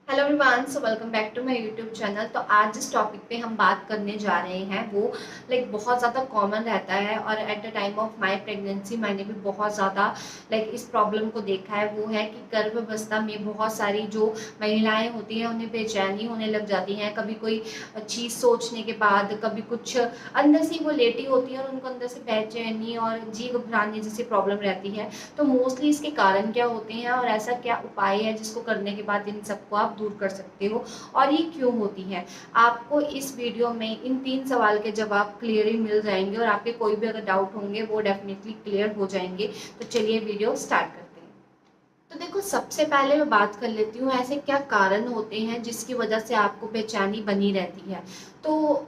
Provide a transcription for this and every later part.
Hello everyone, so welcome back to my YouTube channel. तो आज जिस टॉपिक पे हम बात करने जा रहे हैं वो बहुत ज़्यादा कॉमन रहता है और at the time of my pregnancy मैंने भी बहुत ज़्यादा इस प्रॉब्लम को देखा है। वो है कि गर्भावस्था में बहुत सारी जो महिलाएं होती हैं उन्हें बेचैनी होने लग जाती हैं। कभी कोई चीज़ सोचने के बाद, कभी कुछ अंदर से वो लेटी होती है और उनको अंदर से बेचैनी और जी घबराने जैसी प्रॉब्लम रहती है। तो मोस्टली इसके कारण क्या होते हैं और ऐसा क्या उपाय है जिसको करने के बाद इन सबको आप दूर कर सकते हो और ये क्यों होती है। आपको इस वीडियो में इन 3 सवाल के जवाब क्लियरली मिल जाएंगे और आपके कोई भी अगर डाउट होंगे वो डेफिनेटली क्लियर हो जाएंगे। तो चलिए वीडियो स्टार्ट करते हैं। तो देखो, सबसे पहले मैं बात कर लेती हूँ ऐसे क्या कारण होते हैं जिसकी वजह से आपको बेचैनी बनी रहती है। तो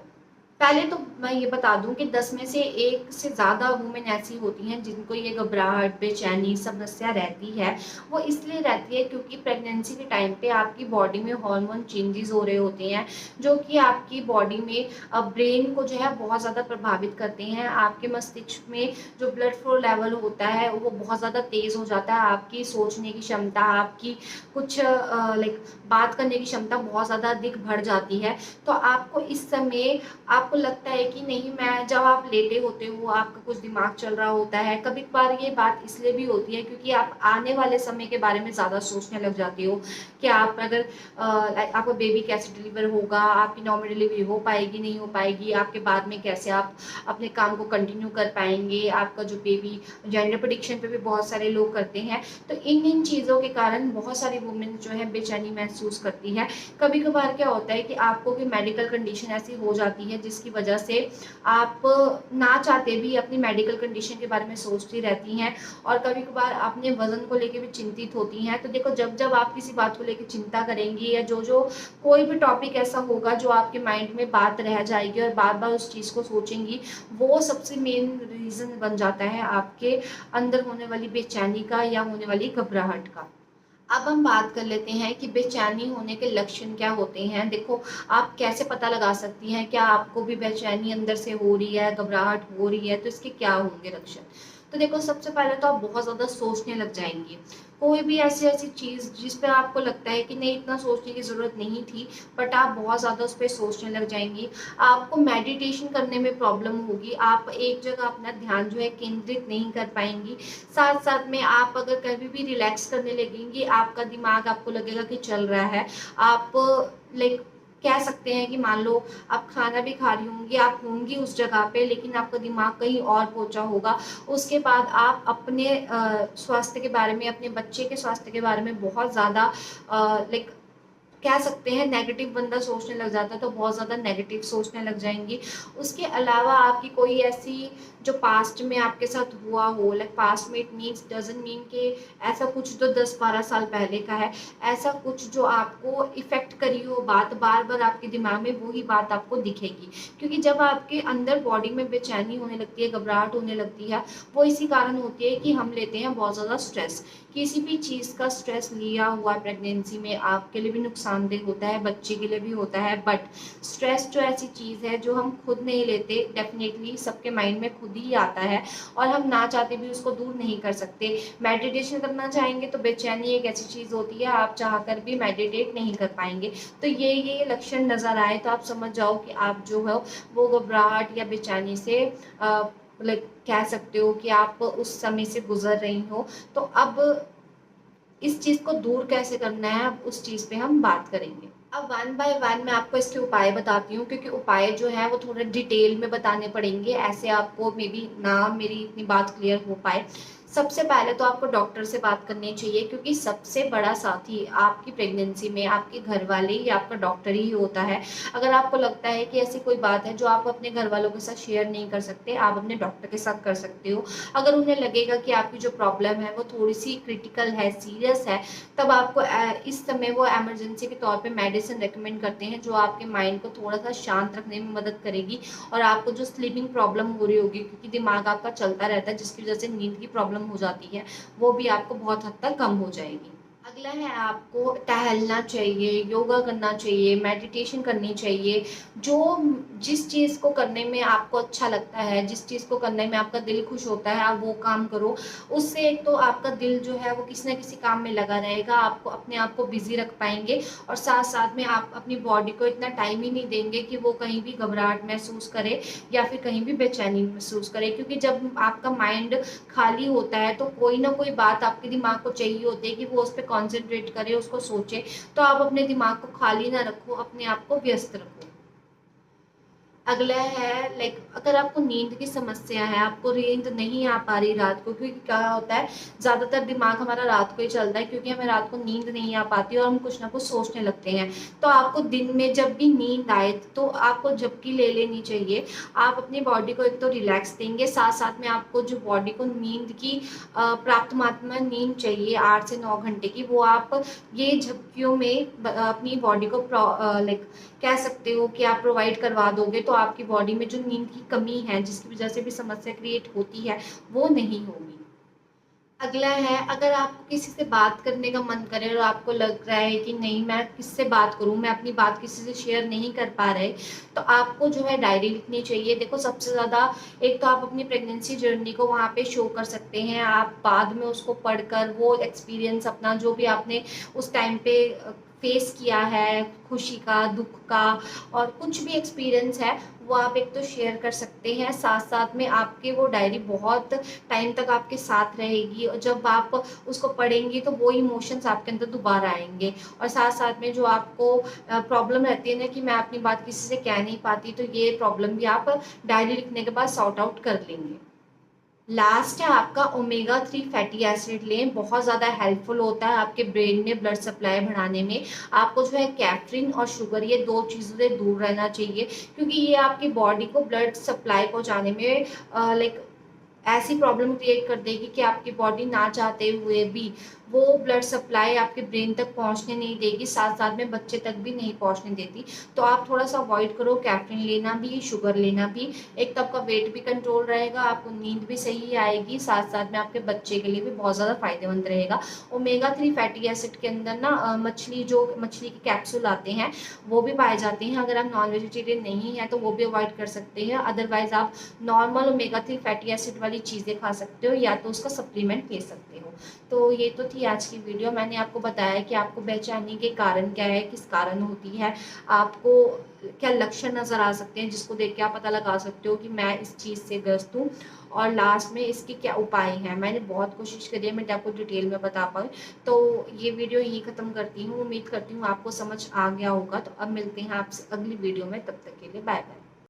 पहले तो मैं ये बता दूं कि 10 में से 1 से ज़्यादा वुमेन ऐसी होती हैं जिनको ये घबराहट, बेचैनी समस्या रहती है। वो इसलिए रहती है क्योंकि प्रेगनेंसी के टाइम पे आपकी बॉडी में हार्मोन चेंजेस हो रहे होते हैं, जो कि आपकी बॉडी में ब्रेन को जो है बहुत ज़्यादा प्रभावित करते हैं। आपके मस्तिष्क में जो ब्लड फ्लो लेवल होता है वो बहुत ज़्यादा तेज़ हो जाता है। आपकी सोचने की क्षमता, आपकी कुछ बात करने की क्षमता बहुत ज़्यादा अधिक बढ़ जाती है। तो आपको इस समय आपको लगता है कि नहीं, मैं जब आप लेटे होते हो आपका कुछ दिमाग चल रहा होता है। कभी कभार ये बात इसलिए भी होती है क्योंकि आप आने वाले समय के बारे में ज़्यादा सोचने लग जाते हो कि आप अगर आपका बेबी कैसे डिलीवर होगा, आपकी नॉर्मल डिलीवरी हो पाएगी नहीं हो पाएगी, आपके बाद में कैसे आप अपने काम को कंटिन्यू कर पाएंगे, आपका जो बेबी जेंडर प्रेडिक्शन पे भी बहुत सारे लोग करते हैं। तो इन चीज़ों के कारण बहुत सारी वुमेन जो है बेचैनी महसूस करती है। कभी कभार क्या होता है कि आपको कोई मेडिकल कंडीशन ऐसी हो जाती है जिसकी वजह से आप ना चाहते भी अपनी मेडिकल कंडीशन के बारे में सोचती रहती हैं और कभी कभार अपने वजन को लेकर भी चिंतित होती हैं। तो देखो, जब जब आप किसी बात को लेकर चिंता करेंगी या जो जो कोई भी टॉपिक ऐसा होगा जो आपके माइंड में बात रह जाएगी और बार बार उस चीज़ को सोचेंगी, वो सबसे मेन रीज़न बन जाता है आपके अंदर होने वाली बेचैनी का या होने वाली घबराहट का। अब हम बात कर लेते हैं कि बेचैनी होने के लक्षण क्या होते हैं। देखो, आप कैसे पता लगा सकती हैं क्या आपको भी बेचैनी अंदर से हो रही है, घबराहट हो रही है, तो इसके क्या होंगे लक्षण। तो देखो, सबसे पहले तो आप बहुत ज़्यादा सोचने लग जाएंगी। कोई भी ऐसी ऐसी चीज़ जिस पे आपको लगता है कि नहीं, इतना सोचने की ज़रूरत नहीं थी, बट आप बहुत ज़्यादा उस पर सोचने लग जाएंगी। आपको मेडिटेशन करने में प्रॉब्लम होगी। आप एक जगह अपना ध्यान जो है केंद्रित नहीं कर पाएंगी। साथ साथ में आप अगर कभी भी रिलैक्स करने लगेंगी, आपका दिमाग आपको लगेगा कि चल रहा है। आप लाइक कह सकते हैं कि मान लो आप खाना भी खा रही होंगी, आप होंगी उस जगह पे, लेकिन आपका दिमाग कहीं और पहुंचा होगा। उसके बाद आप अपने स्वास्थ्य के बारे में, अपने बच्चे के स्वास्थ्य के बारे में बहुत ज़्यादा लाइक कह सकते हैं नेगेटिव बंदा सोचने लग जाता है, तो बहुत ज़्यादा नेगेटिव सोचने लग जाएंगी। उसके अलावा आपकी कोई ऐसी जो पास्ट में आपके साथ हुआ हो, पास्ट में, इट मीन्स डजंट मीन कि ऐसा कुछ जो 10-12 साल पहले का है, ऐसा कुछ जो आपको इफेक्ट करी हो बात, बार बार आपके दिमाग में वही बात आपको दिखेगी। क्योंकि जब आपके अंदर बॉडी में बेचैनी होने लगती है, घबराहट होने लगती है, वो इसी कारण होती है कि हम लेते हैं बहुत ज़्यादा स्ट्रेस। किसी भी चीज़ का स्ट्रेस लिया हुआ प्रेगनेंसी में आपके लिए भी नुकसानदेह होता है, बच्चे के लिए भी होता है। बट स्ट्रेस जो ऐसी चीज़ है जो हम खुद नहीं लेते, डेफिनेटली सबके माइंड में खुद ही आता है और हम ना चाहते भी उसको दूर नहीं कर सकते। मेडिटेशन करना चाहेंगे तो बेचैनी एक ऐसी चीज़ होती है, आप चाहकर भी मेडिटेट नहीं कर पाएंगे। तो ये लक्षण नज़र आए तो आप समझ जाओ कि आप जो है वो घबराहट या बेचैनी से कह सकते हो कि आप उस समय से गुजर रही हो। तो अब इस चीज़ को दूर कैसे करना है, अब उस चीज़ पे हम बात करेंगे। अब वन बाय वन मैं आपको इसके उपाय बताती हूँ, क्योंकि उपाय जो है वो थोड़ा डिटेल में बताने पड़ेंगे, ऐसे आपको मे बी ना मेरी इतनी बात क्लियर हो पाए। सबसे पहले तो आपको डॉक्टर से बात करनी चाहिए, क्योंकि सबसे बड़ा साथी आपकी प्रेगनेंसी में आपके घर वाले या आपका डॉक्टर ही होता है। अगर आपको लगता है कि ऐसी कोई बात है जो आप अपने घर वालों के साथ शेयर नहीं कर सकते, आप अपने डॉक्टर के साथ कर सकते हो। अगर उन्हें लगेगा कि आपकी जो प्रॉब्लम है वो थोड़ी सी क्रिटिकल है, सीरियस है, तब आपको इस समय वो इमरजेंसी के तौर पे मेडिसिन रेकमेंड करते हैं जो आपके माइंड को थोड़ा सा शांत रखने में मदद करेगी और आपको जो स्लीपिंग प्रॉब्लम हो रही होगी, क्योंकि दिमाग आपका चलता रहता है जिसकी वजह से नींद की प्रॉब्लम हो जाती है, वो भी आपको बहुत हद तक कम हो जाएगी। अगला है आपको टहलना चाहिए, योगा करना चाहिए, मेडिटेशन करनी चाहिए। जो जिस चीज़ को करने में आपको अच्छा लगता है, जिस चीज़ को करने में आपका दिल खुश होता है, आप वो काम करो। उससे एक तो आपका दिल जो है वो किसी न किसी काम में लगा रहेगा, आपको अपने आप को बिज़ी रख पाएँगे और साथ-साथ में आप अपनी बॉडी को इतना टाइम ही नहीं देंगे कि वो कहीं भी घबराहट महसूस करे या फिर कहीं भी बेचैनी महसूस करे। क्योंकि जब आपका माइंड खाली होता है तो कोई ना कोई बात आपके दिमाग को चाहिए होती है कि वो उस पे कॉन्सन्ट्रेट करे, उसको सोचे। तो आप अपने दिमाग को खाली ना रखो, अपने आप को व्यस्त रखो। अगला है अगर आपको नींद की समस्या है, आपको नींद नहीं आ पा रही रात को, क्योंकि क्या होता है ज़्यादातर दिमाग हमारा रात को ही चलता है, क्योंकि हमें रात को नींद नहीं आ पाती और हम कुछ ना कुछ सोचने लगते हैं। तो आपको दिन में जब भी नींद आए तो आपको झपकी ले लेनी चाहिए। आप अपनी बॉडी को एक तो रिलैक्स देंगे, साथ-साथ में आपको जो बॉडी को नींद की प्राप्त मात्रा में नींद चाहिए 8 से 9 घंटे की, वो आप ये झपकियों में अपनी बॉडी को कह सकते हो कि आप प्रोवाइड करवा दोगे, तो आपकी बॉडी में जो नींद की कमी है, जिसकी वज़ह से भी समस्या क्रिएट होती है, वो नहीं होगी। अगला है, अगर आपको किसी से बात करने का मन करे और आपको लग रहा है कि नहीं मैं किससे बात करूँ, मैं अपनी बात किसी से शेयर नहीं कर पा रहे, तो आपको जो है डायरी लिखनी चाहिए। देखो सबसे ज़्यादा एक तो आप अपनी प्रेगनेंसी जर्नी को वहाँ पे शो कर सकते हैं, आप बाद में उसको पढ़कर वो एक्सपीरियंस अपना जो भी आपने उस टाइम पे फेस किया है, खुशी का, दुःख का और कुछ भी एक्सपीरियंस है, वो आप एक तो शेयर कर सकते हैं। साथ-साथ में आपकी वो डायरी बहुत टाइम तक आपके साथ रहेगी और जब आप उसको पढ़ेंगी तो वो इमोशंस आपके अंदर दोबारा आएँगे। और साथ-साथ में जो आपको प्रॉब्लम रहती है ना कि मैं अपनी बात किसी से कह नहीं पाती, तो ये प्रॉब्लम भी आप डायरी लिखने के बाद सॉर्ट आउट कर लेंगे। लास्ट है आपका ओमेगा 3 फैटी एसिड लें, बहुत ज़्यादा हेल्पफुल होता है आपके ब्रेन में ब्लड सप्लाई बढ़ाने में। आपको जो है कैफ़ीन और शुगर, ये 2 चीज़ों से दूर रहना चाहिए, क्योंकि ये आपकी बॉडी को ब्लड सप्लाई पहुँचाने में ऐसी प्रॉब्लम क्रिएट कर देगी कि आपकी बॉडी ना चाहते हुए भी वो ब्लड सप्लाई आपके ब्रेन तक पहुँचने नहीं देगी, साथ-साथ में बच्चे तक भी नहीं पहुँचने देती। तो आप थोड़ा-सा अवॉइड करो कैफ़ीन लेना भी, शुगर लेना भी। एक तो आपका वेट भी कंट्रोल रहेगा, आपको नींद भी सही आएगी, साथ-साथ में आपके बच्चे के लिए भी बहुत ज़्यादा फ़ायदेमंद रहेगा। ओमेगा 3 फैटी एसिड के अंदर ना मछली के कैप्सूल आते हैं, वो भी पाए जाते हैं। अगर आप नॉन वेजिटेरियन नहीं हैं, तो वो भी अवॉइड कर सकते हैं। अदरवाइज़ आप नॉर्मल ओमेगा 3 फैटी एसिड वाली चीज़ें खा सकते हो या तो उसका सप्लीमेंट ले सकते हो। तो ये तो थी आज की वीडियो। मैंने आपको बताया कि आपको बेचैनी के कारण क्या है, किस कारण होती है, आपको क्या लक्षण नज़र आ सकते हैं जिसको देख के आप पता लगा सकते हो कि मैं इस चीज़ से ग्रस्त हूँ और लास्ट में इसके क्या उपाय हैं। मैंने बहुत कोशिश करी है मैं आपको डिटेल में बता पाऊँ। तो ये वीडियो यहीं ख़त्म करती हूँ। उम्मीद करती हूँ आपको समझ आ गया होगा। तो अब मिलते हैं आपसे अगली वीडियो में, तब तक के लिए बाय-बाय।